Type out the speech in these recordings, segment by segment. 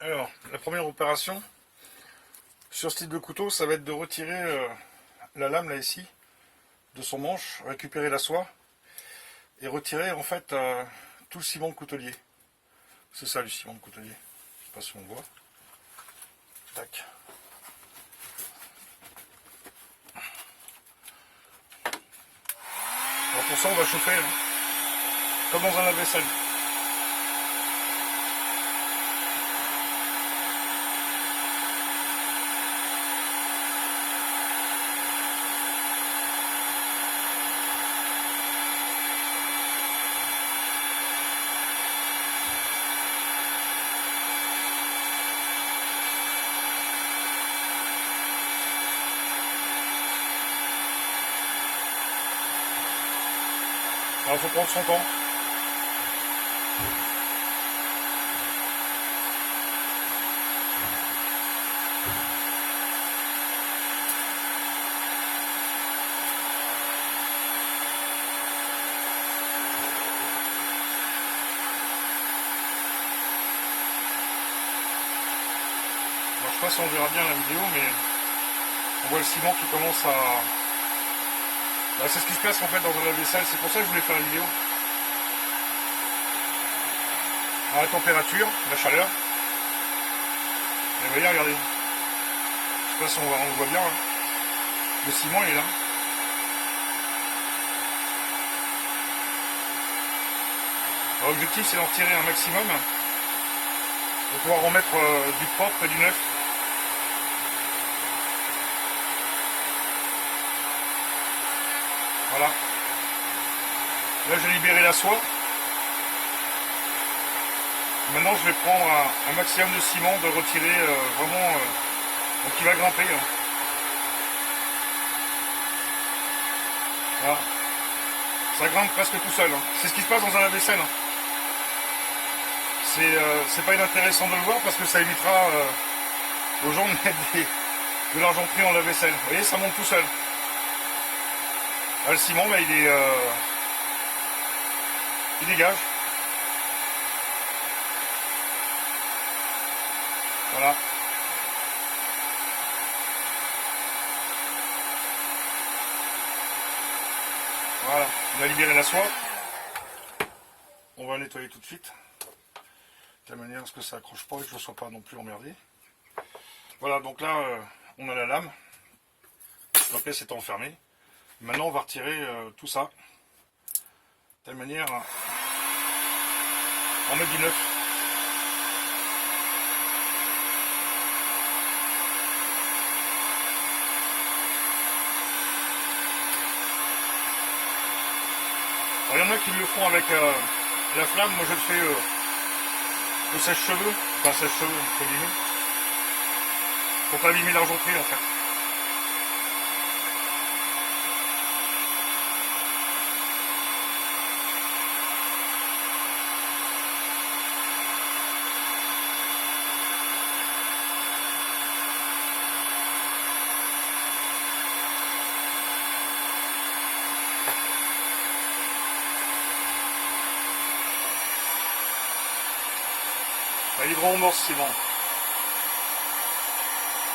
Alors, la première opération sur ce type de couteau, ça va être de retirer la lame là ici de son manche, récupérer la soie et retirer en fait tout le ciment coutelier. C'est ça le ciment coutelier. Je sais pas si on le voit. Tac. Alors pour ça, on va chauffer comme dans un lave-vaisselle. Alors il faut prendre son temps. Alors, je sais pas si on verra bien la vidéo, mais on voit le ciment qui commence à... c'est ce qui se passe en fait dans un lave-vaisselle, c'est pour ça que je voulais faire la vidéo. À la température, la chaleur. Et vous voyez, regardez. Je sais pas si on le voit bien. Le ciment il est là. L'objectif c'est d'en retirer un maximum pour pouvoir remettre du propre et du neuf. Voilà. Là j'ai libéré la soie. Maintenant je vais prendre un maximum de ciment, de retirer vraiment donc il va grimper. Voilà. Ça grimpe presque tout seul. C'est ce qui se passe dans un lave-vaisselle. C'est pas inintéressant de le voir parce que ça évitera aux gens de mettre de l'argenterie en lave-vaisselle. Vous voyez, ça monte tout seul. Là, le ciment, bah, il dégage. Voilà. Voilà. On a libéré la soie. On va nettoyer tout de suite. De telle manière à ce que ça accroche pas et que je ne sois pas non plus emmerdé. Voilà, donc là, on a la lame. La pièce est enfermée. Maintenant, on va retirer tout ça. De telle manière à en mettre du neuf. Alors, il y en a qui le font avec la flamme. Moi, je le fais au sèche-cheveux. Enfin, sèche-cheveux, entre guillemets. Pour pas abîmer l'argenterie, en fait. Il est vraiment mort ce ciment.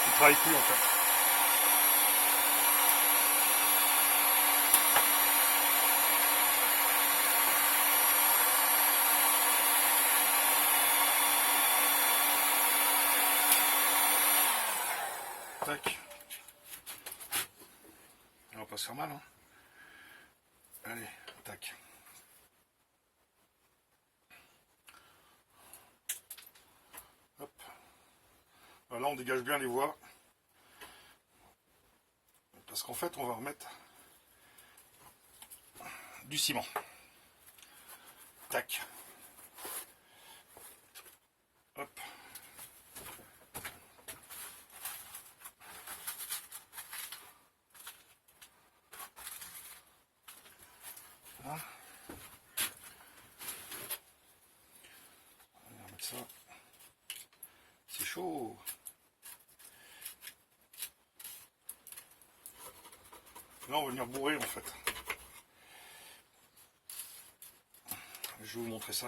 Il ne travaille plus en fait. Tac. On va pas se faire mal. Allez, tac. Hop. Là on dégage bien les voies. Parce qu'en fait on va remettre du ciment. Tac. Hop. Voilà. On va mettre ça. C'est chaud. Là on va venir bourrer en fait. Je vais vous montrer ça.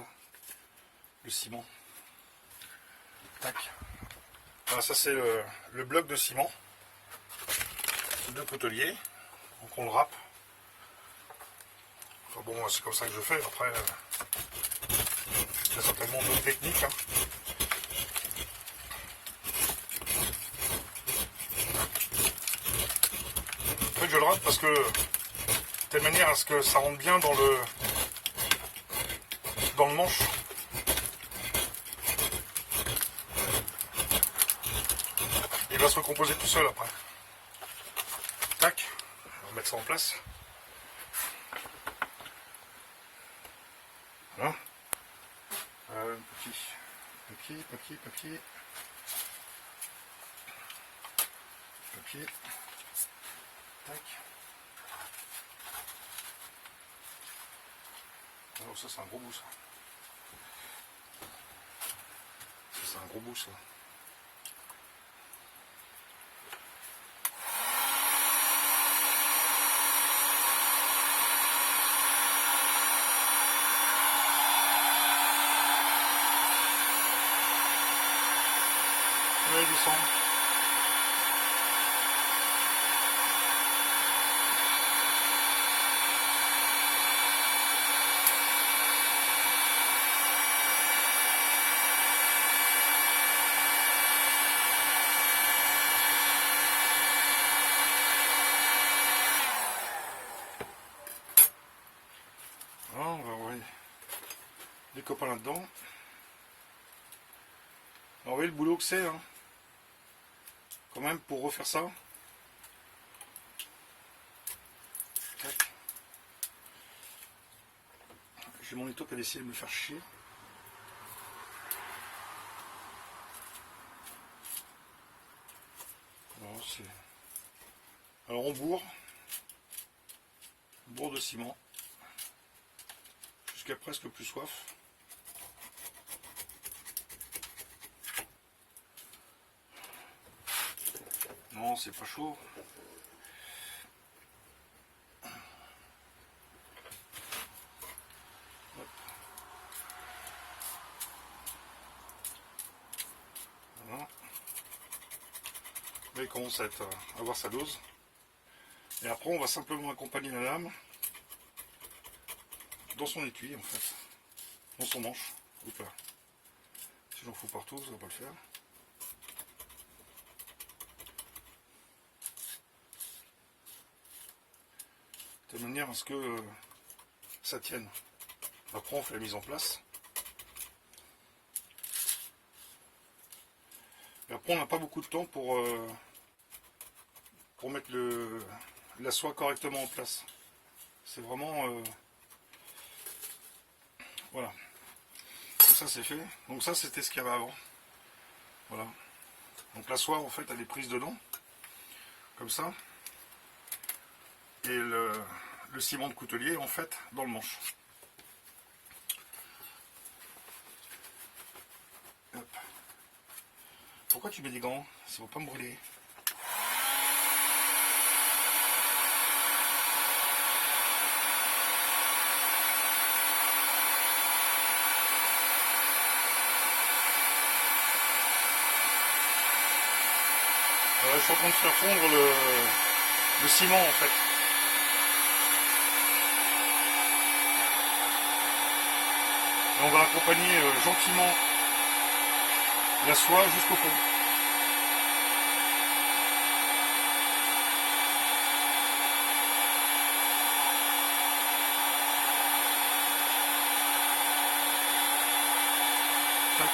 Le ciment. Tac. Voilà, ça c'est le bloc de ciment de coutelier. Donc on le râpe. Enfin bon, c'est comme ça que je fais. Après, il y a certainement d'autres techniques. Hein. En fait, je le râpe parce que de telle manière à ce que ça rentre bien dans le manche. Il va se recomposer tout seul après. Tac, on va mettre ça en place. Voilà. Papier. Tac. Alors ça c'est un gros bout ça. Ça c'est un gros bout ça. Ouais, descend. Voilà, on va envoyer des copains là-dedans. Alors, vous voyez le boulot que c'est, hein, quand même, pour refaire ça. Tac. J'ai mon étau qui a décidé de me faire chier. Alors on bourre de ciment jusqu'à presque plus soif. Non, c'est pas chaud. Hop. Voilà. Là, il commence à avoir sa dose. Et après, on va simplement accompagner la lame dans son étui, en fait, dans son manche. Oups là. Si j'en fous partout, ça va pas le faire. De telle manière à ce que ça tienne. Après, on fait la mise en place. Et après, on n'a pas beaucoup de temps pour mettre la soie correctement en place. C'est vraiment... voilà. Donc ça, c'est fait. Donc ça, c'était ce qu'il y avait avant. Voilà. Donc la soie, en fait, elle est prise dedans. Comme ça. Et le ciment de coutelier, en fait, dans le manche. Hop. Pourquoi tu mets des gants? Ça ne va pas me brûler. Je suis en train de faire fondre le ciment en fait. Et on va accompagner gentiment la soie jusqu'au fond. Tac.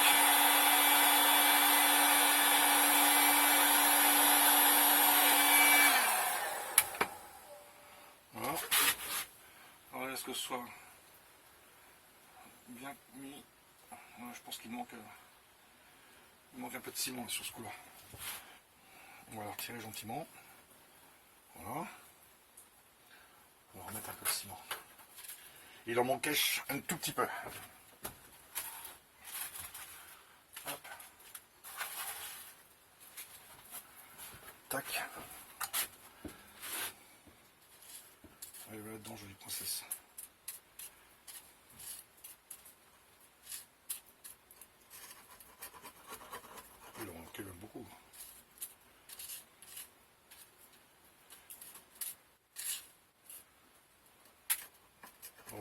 Voilà. Alors est-ce que ce soit bien mis? Ouais, je pense qu'il manque un peu de ciment sur ce coup-là. On va la retirer gentiment. Voilà. On va remettre un peu de ciment. Il en manquait un tout petit peu. Hop. Tac. Allez, voilà dedans, jolie princesse.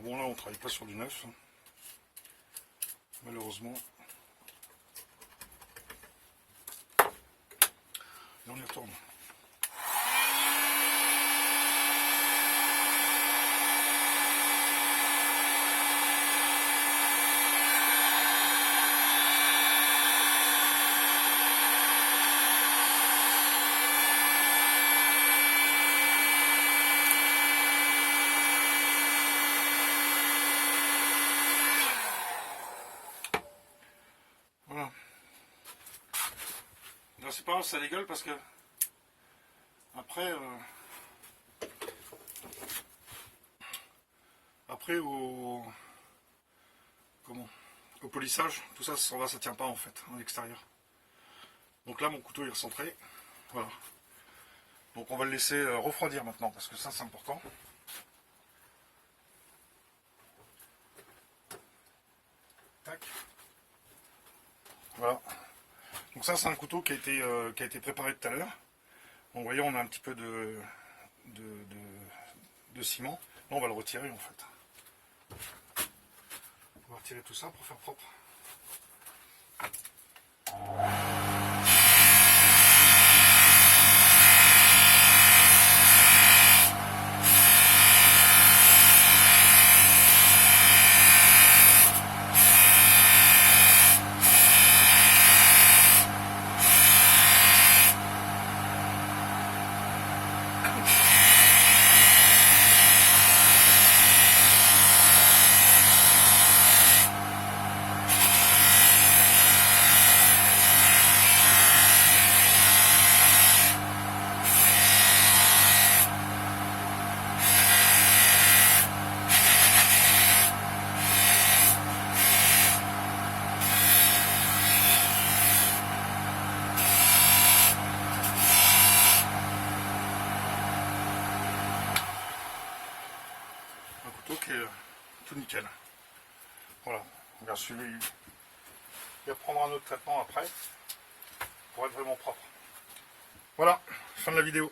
Alors bon, là on travaille pas sur du neuf, malheureusement. Et on y retourne. Voilà. Là c'est pas grave, ça dégueule parce que après au polissage, tout ça s'en va, ça tient pas en fait en extérieur. Donc là mon couteau est recentré. Voilà. Donc on va le laisser refroidir maintenant parce que ça c'est important. Tac. Voilà. Donc ça c'est un couteau qui a été préparé tout à l'heure. Donc vous voyez on a un petit peu de ciment. Là on va le retirer en fait. On va retirer tout ça pour faire propre. Un couteau qui est tout nickel. Voilà, bien sûr, il va prendre un autre traitement après pour être vraiment propre. Voilà, fin de la vidéo.